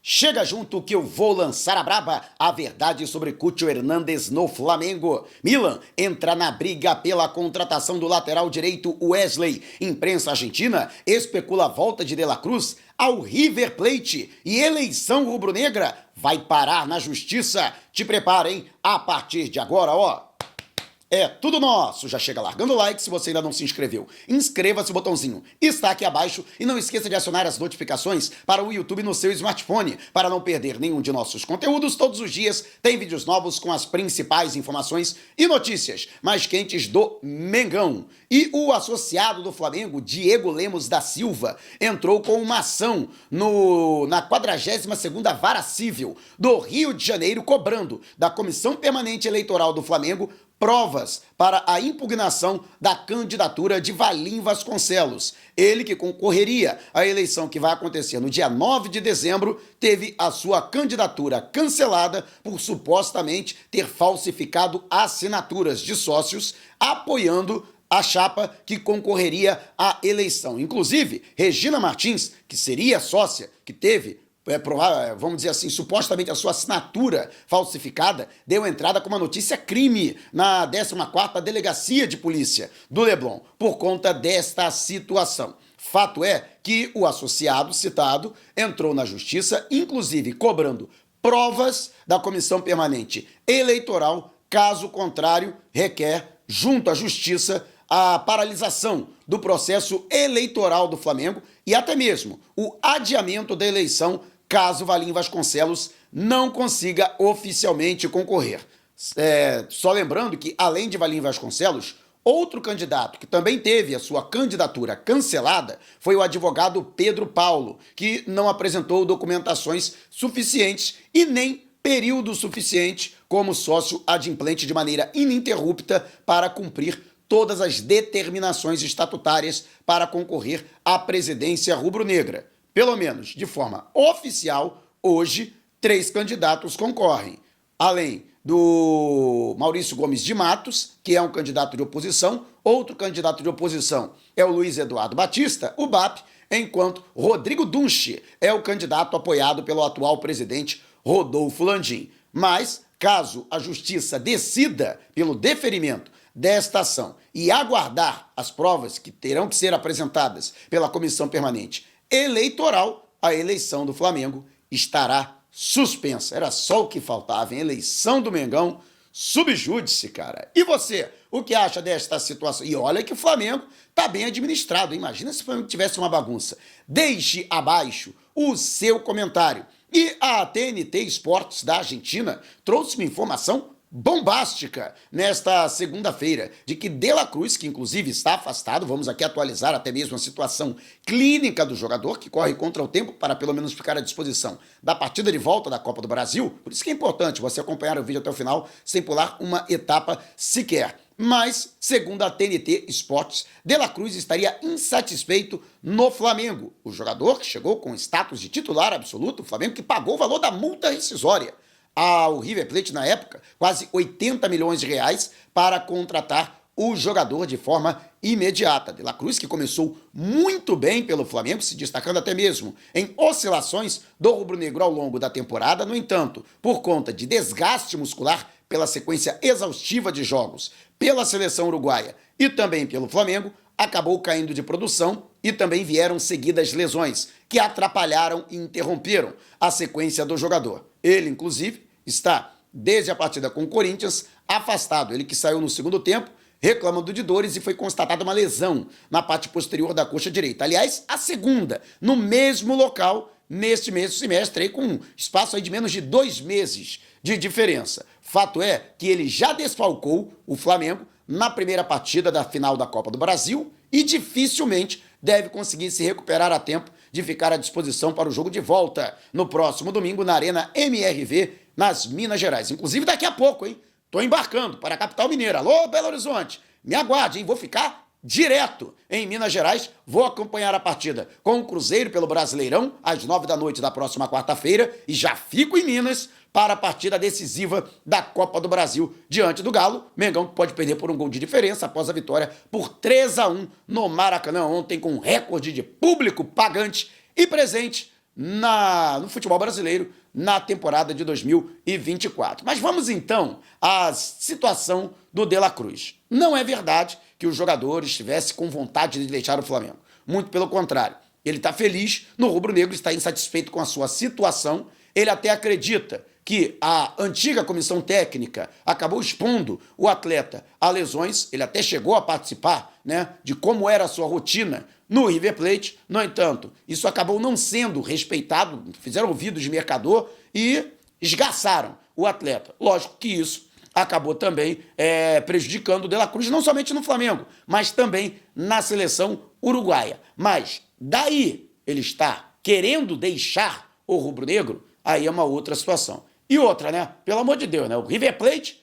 Chega junto que eu vou lançar a braba, a verdade sobre Cúcio Hernández no Flamengo. Milan entra na briga pela contratação do lateral direito Wesley. Imprensa argentina especula a volta de De La Cruz ao River Plate e eleição rubro-negra vai parar na justiça. Te preparem a partir de agora, ó. É tudo nosso, já chega largando o like se você ainda não se inscreveu. Inscreva-se, o botãozinho está aqui abaixo e não esqueça de acionar as notificações para o YouTube no seu smartphone, para não perder nenhum de nossos conteúdos. Todos os dias tem vídeos novos com as principais informações e notícias mais quentes do Mengão. E o associado do Flamengo, Diego Lemos da Silva, entrou com uma ação na 42ª Vara Civil do Rio de Janeiro, cobrando da Comissão Permanente Eleitoral do Flamengo provas para a impugnação da candidatura de Valim Vasconcelos. Ele que concorreria à eleição que vai acontecer no dia 9 de dezembro, teve a sua candidatura cancelada por supostamente ter falsificado assinaturas de sócios apoiando a chapa que concorreria à eleição. Inclusive, Regina Martins, que seria sócia, que teve vamos dizer assim, supostamente a sua assinatura falsificada, deu entrada com uma notícia crime na 14ª Delegacia de Polícia do Leblon, por conta desta situação. Fato é que o associado citado entrou na justiça, inclusive cobrando provas da Comissão Permanente Eleitoral, caso contrário, requer, junto à justiça, a paralisação do processo eleitoral do Flamengo e até mesmo o adiamento da eleição caso Valim Vasconcelos não consiga oficialmente concorrer. Só lembrando que, além de Valim Vasconcelos, outro candidato que também teve a sua candidatura cancelada foi o advogado Pedro Paulo, que não apresentou documentações suficientes e nem período suficiente como sócio adimplente de maneira ininterrupta para cumprir todas as determinações estatutárias para concorrer à presidência rubro-negra. Pelo menos de forma oficial, hoje, 3 candidatos concorrem. Além do Maurício Gomes de Matos, que é um candidato de oposição, outro candidato de oposição é o Luiz Eduardo Batista, o BAP, enquanto Rodrigo Dunche é o candidato apoiado pelo atual presidente Rodolfo Landim. Mas, caso a justiça decida pelo deferimento desta ação e aguardar as provas que terão que ser apresentadas pela Comissão Permanente Eleitoral, a eleição do Flamengo estará suspensa. Era só o que faltava, hein? Eleição do Mengão, subjúdice, cara. E você, o que acha desta situação? E olha que o Flamengo tá bem administrado. Imagina se o Flamengo tivesse uma bagunça. Deixe abaixo o seu comentário. E a TNT Esportes da Argentina trouxe uma informação bombástica nesta segunda-feira, de que De La Cruz, que inclusive está afastado, vamos aqui atualizar até mesmo a situação clínica do jogador, que corre contra o tempo para pelo menos ficar à disposição da partida de volta da Copa do Brasil. Por isso que é importante você acompanhar o vídeo até o final, sem pular uma etapa sequer. Mas, segundo a TNT Esportes, De La Cruz estaria insatisfeito no Flamengo. O jogador que chegou com status de titular absoluto, o Flamengo que pagou o valor da multa rescisória ao River Plate na época, quase 80 milhões de reais, para contratar o jogador de forma imediata. De La Cruz, que começou muito bem pelo Flamengo, se destacando até mesmo em oscilações do rubro-negro ao longo da temporada. No entanto, por conta de desgaste muscular pela sequência exaustiva de jogos pela seleção uruguaia e também pelo Flamengo, acabou caindo de produção e também vieram seguidas lesões que atrapalharam e interromperam a sequência do jogador. Ele, inclusive, está, desde a partida com o Corinthians, afastado. Ele que saiu no segundo tempo, reclamando de dores e foi constatada uma lesão na parte posterior da coxa direita. Aliás, a segunda, no mesmo local, neste mesmo semestre, aí com um espaço aí de menos de 2 meses de diferença. Fato é que ele já desfalcou o Flamengo na primeira partida da final da Copa do Brasil e dificilmente deve conseguir se recuperar a tempo de ficar à disposição para o jogo de volta no próximo domingo na Arena MRV, nas Minas Gerais. Inclusive daqui a pouco, hein? Tô embarcando para a capital mineira. Alô, Belo Horizonte, me aguarde, hein? Vou ficar direto em Minas Gerais. Vou acompanhar a partida com o Cruzeiro pelo Brasileirão às 9 da noite da próxima quarta-feira e já fico em Minas para a partida decisiva da Copa do Brasil diante do Galo. Mengão que pode perder por um gol de diferença após a vitória por 3-1 no Maracanã ontem, com um recorde de público pagante e presente no futebol brasileiro na temporada de 2024. Mas vamos então à situação do De La Cruz. Não é verdade que o jogador estivesse com vontade de deixar o Flamengo. Muito pelo contrário. Ele está feliz no rubro-negro, está insatisfeito com a sua situação. Ele até acredita que a antiga comissão técnica acabou expondo o atleta a lesões. Ele até chegou a participar, né, de como era a sua rotina no River Plate. No entanto, isso acabou não sendo respeitado, fizeram ouvidos de mercador e esgaçaram o atleta. Lógico que isso acabou também prejudicando o De La Cruz, não somente no Flamengo, mas também na seleção uruguaia. Mas daí ele está querendo deixar o rubro-negro, aí é uma outra situação. E outra, né? Pelo amor de Deus, né? O River Plate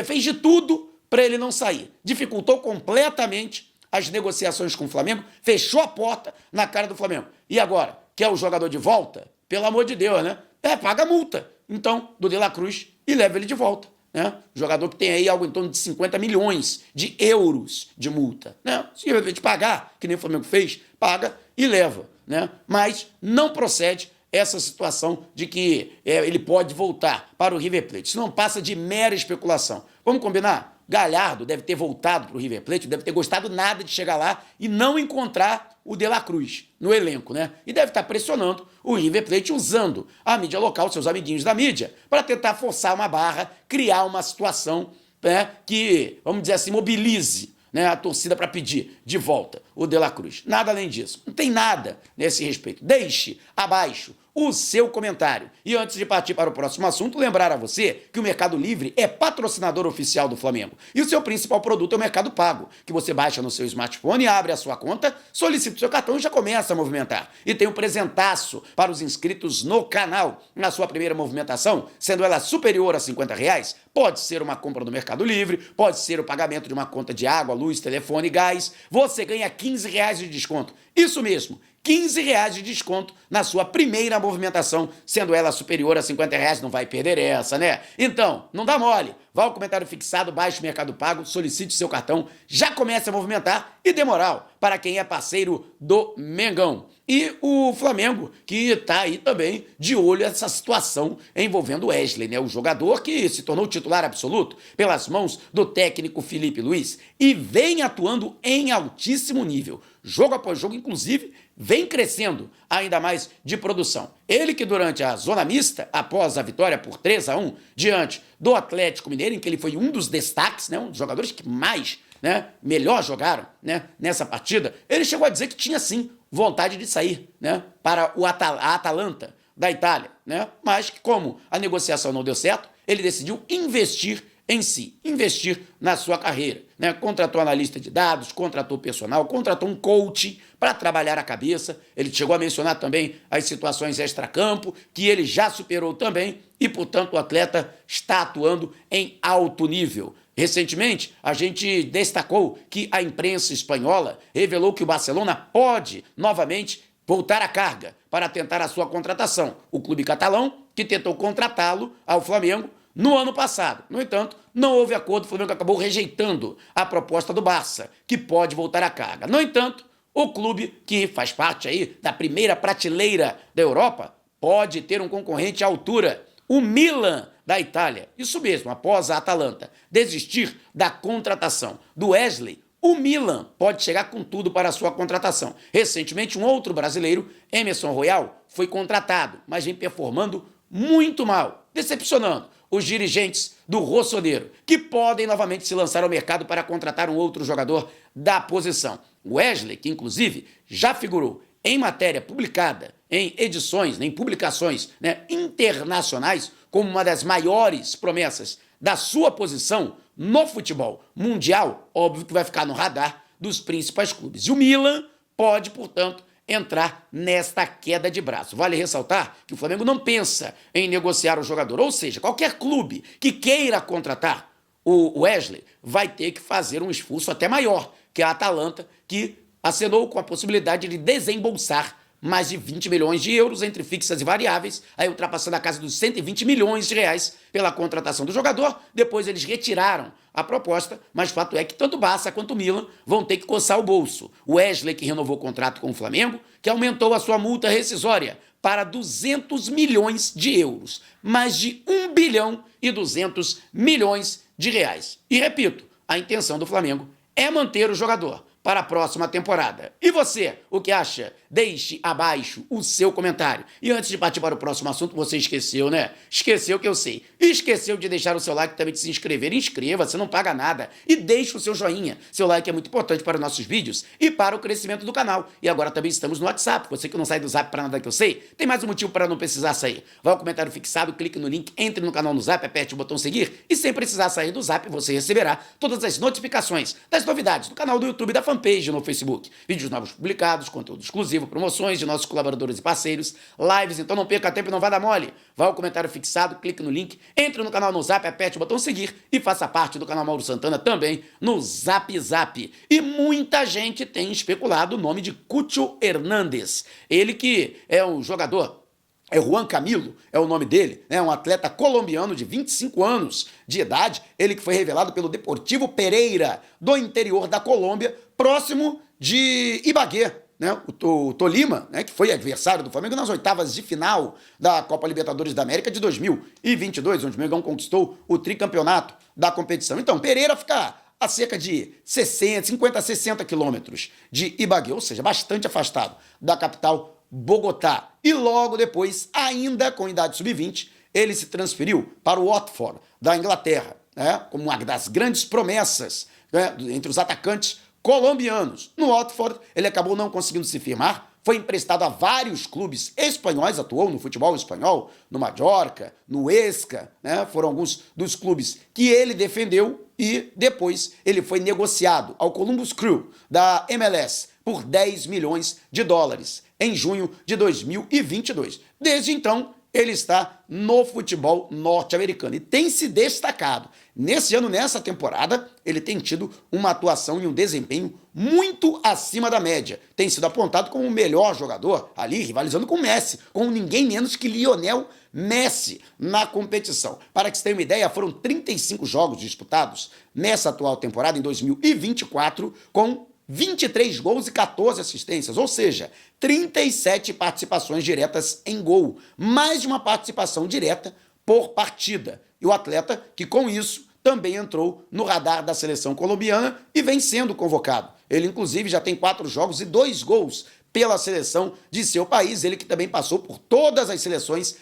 fez de tudo para ele não sair. Dificultou completamente as negociações com o Flamengo, fechou a porta na cara do Flamengo. E agora, quer o jogador de volta? Pelo amor de Deus, né? Paga a multa, então, do De La Cruz e leva ele de volta. Né? Jogador que tem aí algo em torno de 50 milhões de euros de multa. Né? Se ele pagar, que nem o Flamengo fez, paga e leva. Né? Mas não procede essa situação de que ele pode voltar para o River Plate. Isso não passa de mera especulação. Vamos combinar? Galhardo deve ter voltado para o River Plate, deve ter gostado nada de chegar lá e não encontrar o De La Cruz no elenco, né? E deve estar pressionando o River Plate usando a mídia local, seus amiguinhos da mídia, para tentar forçar uma barra, criar uma situação, né, que, vamos dizer assim, mobilize, né, a torcida para pedir de volta o De La Cruz. Nada além disso. Não tem nada nesse respeito. Deixe abaixo o seu comentário. E antes de partir para o próximo assunto, lembrar a você que o Mercado Livre é patrocinador oficial do Flamengo. E o seu principal produto é o Mercado Pago, que você baixa no seu smartphone, abre a sua conta, solicita o seu cartão e já começa a movimentar. E tem um presentaço para os inscritos no canal. Na sua primeira movimentação, sendo ela superior a R$50, pode ser uma compra no Mercado Livre, pode ser o pagamento de uma conta de água, luz, telefone e gás. Você ganha R$15 de desconto. Isso mesmo, R$15 de desconto na sua primeira movimentação, sendo ela superior a R$50, não vai perder essa, né? Então, não dá mole. Vá ao comentário fixado, baixe o Mercado Pago, solicite seu cartão, já comece a movimentar e dê moral para quem é parceiro do Mengão. E o Flamengo, que está aí também de olho nessa situação envolvendo o Wesley, né? O jogador que se tornou titular absoluto pelas mãos do técnico Felipe Luiz e vem atuando em altíssimo nível. Jogo após jogo, inclusive, vem crescendo ainda mais de produção. Ele que durante a zona mista, após a vitória por 3-1 diante do Atlético Mineiro, em que ele foi um dos destaques, né, um dos jogadores que mais, né, melhor jogaram, né, nessa partida, ele chegou a dizer que tinha sim vontade de sair, né, para a Atalanta da Itália, né, mas que como a negociação não deu certo, ele decidiu investir em si, investir na sua carreira, né? Contratou analista de dados, contratou personal, contratou um coach para trabalhar a cabeça. Ele chegou a mencionar também as situações extracampo, que ele já superou também e, portanto, o atleta está atuando em alto nível. Recentemente, a gente destacou que a imprensa espanhola revelou que o Barcelona pode, novamente, voltar à carga para tentar a sua contratação. O clube catalão, que tentou contratá-lo ao Flamengo no ano passado. No entanto, não houve acordo, o Flamengo acabou rejeitando a proposta do Barça, que pode voltar à carga. No entanto, o clube, que faz parte aí da primeira prateleira da Europa, pode ter um concorrente à altura, o Milan da Itália. Isso mesmo, após a Atalanta desistir da contratação do Wesley, o Milan pode chegar com tudo para a sua contratação. Recentemente, um outro brasileiro, Emerson Royal, foi contratado, mas vem performando muito mal, decepcionando os dirigentes do Rossoneiro, que podem novamente se lançar ao mercado para contratar um outro jogador da posição. Wesley, que inclusive já figurou em matéria publicada em edições, em publicações, né, internacionais, como uma das maiores promessas da sua posição no futebol mundial, óbvio que vai ficar no radar dos principais clubes. E o Milan pode, portanto, entrar nesta queda de braço. Vale ressaltar que o Flamengo não pensa em negociar o jogador, ou seja, qualquer clube que queira contratar o Wesley vai ter que fazer um esforço até maior que a Atalanta, que acenou com a possibilidade de desembolsar mais de 20 milhões de euros entre fixas e variáveis, aí ultrapassando a casa dos 120 milhões de reais pela contratação do jogador. Depois eles retiraram a proposta, mas fato é que tanto o Barça quanto o Milan vão ter que coçar o bolso. O Wesley, que renovou o contrato com o Flamengo, que aumentou a sua multa rescisória para 200 milhões de euros, mais de 1 bilhão e 200 milhões de reais. E repito, a intenção do Flamengo é manter o jogador para a próxima temporada. E você, o que acha? Deixe abaixo o seu comentário. E antes de partir para o próximo assunto, você esqueceu, né? Esqueceu que eu sei. Esqueceu de deixar o seu like e também de se inscrever. Inscreva-se, não paga nada. E deixe o seu joinha. Seu like é muito importante para os nossos vídeos e para o crescimento do canal. E agora também estamos no WhatsApp. Você que não sai do Zap para nada que eu sei, tem mais um motivo para não precisar sair. Vai ao comentário fixado, clique no link, entre no canal no Zap, aperte o botão seguir e sem precisar sair do Zap, você receberá todas as notificações das novidades do canal do YouTube e da fanpage no Facebook. Vídeos novos publicados, conteúdo exclusivo, promoções de nossos colaboradores e parceiros, lives, então não perca tempo e não vá dar mole. Vá ao comentário fixado, clique no link, entre no canal no Zap, aperte o botão seguir e faça parte do canal Mauro Santana também no Zap Zap. E muita gente tem especulado o nome de Cucho Hernández. Ele que é um jogador, é Juan Camilo, é o nome dele, né? Um atleta colombiano de 25 anos de idade, ele que foi revelado pelo Deportivo Pereira, do interior da Colômbia, próximo de Ibagué, né? O Tolima, né? Que foi adversário do Flamengo nas oitavas de final da Copa Libertadores da América de 2022, onde o Mengão conquistou o tricampeonato da competição. Então, Pereira fica a cerca de 50 a 60 quilômetros de Ibagué, ou seja, bastante afastado da capital Bogotá. E logo depois, ainda com idade sub-20, ele se transferiu para o Watford, da Inglaterra, né, como uma das grandes promessas, né, entre os atacantes colombianos. No Watford, ele acabou não conseguindo se firmar, foi emprestado a vários clubes espanhóis, atuou no futebol espanhol, no Mallorca, no Huesca, né, foram alguns dos clubes que ele defendeu e depois ele foi negociado ao Columbus Crew, da MLS, por 10 milhões de dólares em junho de 2022. Desde então, ele está no futebol norte-americano e tem se destacado. Nesse ano, nessa temporada, ele tem tido uma atuação e um desempenho muito acima da média. Tem sido apontado como o melhor jogador ali, rivalizando com o Messi, com ninguém menos que Lionel Messi na competição. Para que você tenha uma ideia, foram 35 jogos disputados nessa atual temporada, em 2024, com 23 gols e 14 assistências, ou seja, 37 participações diretas em gol, mais de uma participação direta por partida. E o atleta que com isso também entrou no radar da seleção colombiana e vem sendo convocado. Ele inclusive já tem 4 jogos e 2 gols pela seleção de seu país, ele que também passou por todas as seleções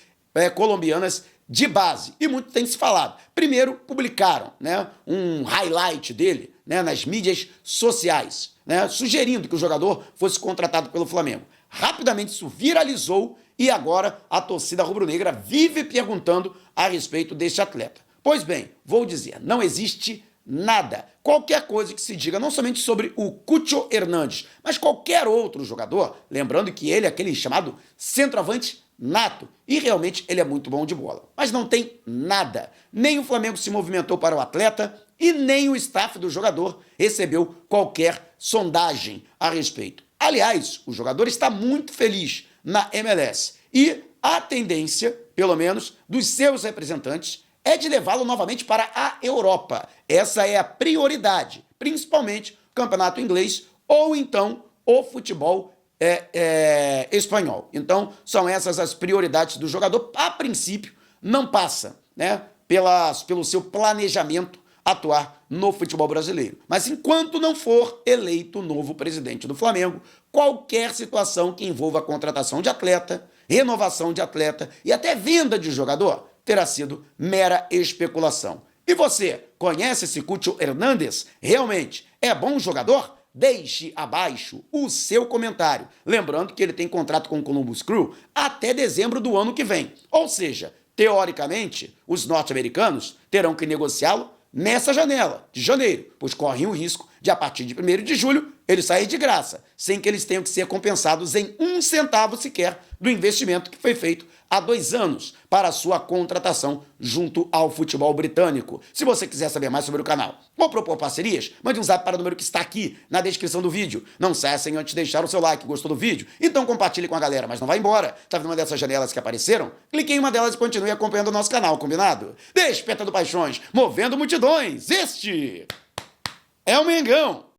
colombianas de base. E muito tem se falado. Primeiro, publicaram, né, um highlight dele, né, nas mídias sociais, né, sugerindo que o jogador fosse contratado pelo Flamengo. Rapidamente isso viralizou e agora a torcida rubro-negra vive perguntando a respeito deste atleta. Pois bem, vou dizer, não existe nada, qualquer coisa que se diga, não somente sobre o Cucho Hernández, mas qualquer outro jogador, lembrando que ele é aquele chamado centroavante nato, e realmente ele é muito bom de bola. Mas não tem nada. Nem o Flamengo se movimentou para o atleta e nem o staff do jogador recebeu qualquer sondagem a respeito. Aliás, o jogador está muito feliz na MLS e a tendência, pelo menos, dos seus representantes é de levá-lo novamente para a Europa. Essa é a prioridade, principalmente o campeonato inglês ou então o futebol espanhol. Então, são essas as prioridades do jogador. A princípio, não passa, né, pelo seu planejamento atuar no futebol brasileiro. Mas enquanto não for eleito o novo presidente do Flamengo, qualquer situação que envolva a contratação de atleta, renovação de atleta e até venda de jogador terá sido mera especulação. E você, conhece esse Cucho Hernández? Realmente é bom jogador? Deixe abaixo o seu comentário. Lembrando que ele tem contrato com o Columbus Crew até dezembro do ano que vem. Ou seja, teoricamente, os norte-americanos terão que negociá-lo nessa janela de janeiro, pois correm o risco de, a partir de 1º de julho, ele sair de graça, sem que eles tenham que ser compensados em 1 centavo sequer do investimento que foi feito há 2 anos para a sua contratação junto ao futebol britânico. Se você quiser saber mais sobre o canal ou propor parcerias, mande um zap para o número que está aqui na descrição do vídeo. Não saia sem antes deixar o seu like. Gostou do vídeo? Então compartilhe com a galera, mas não vá embora. Tá vendo uma dessas janelas que apareceram? Clique em uma delas e continue acompanhando o nosso canal, combinado? Despertando paixões, movendo multidões. Este é o Mengão.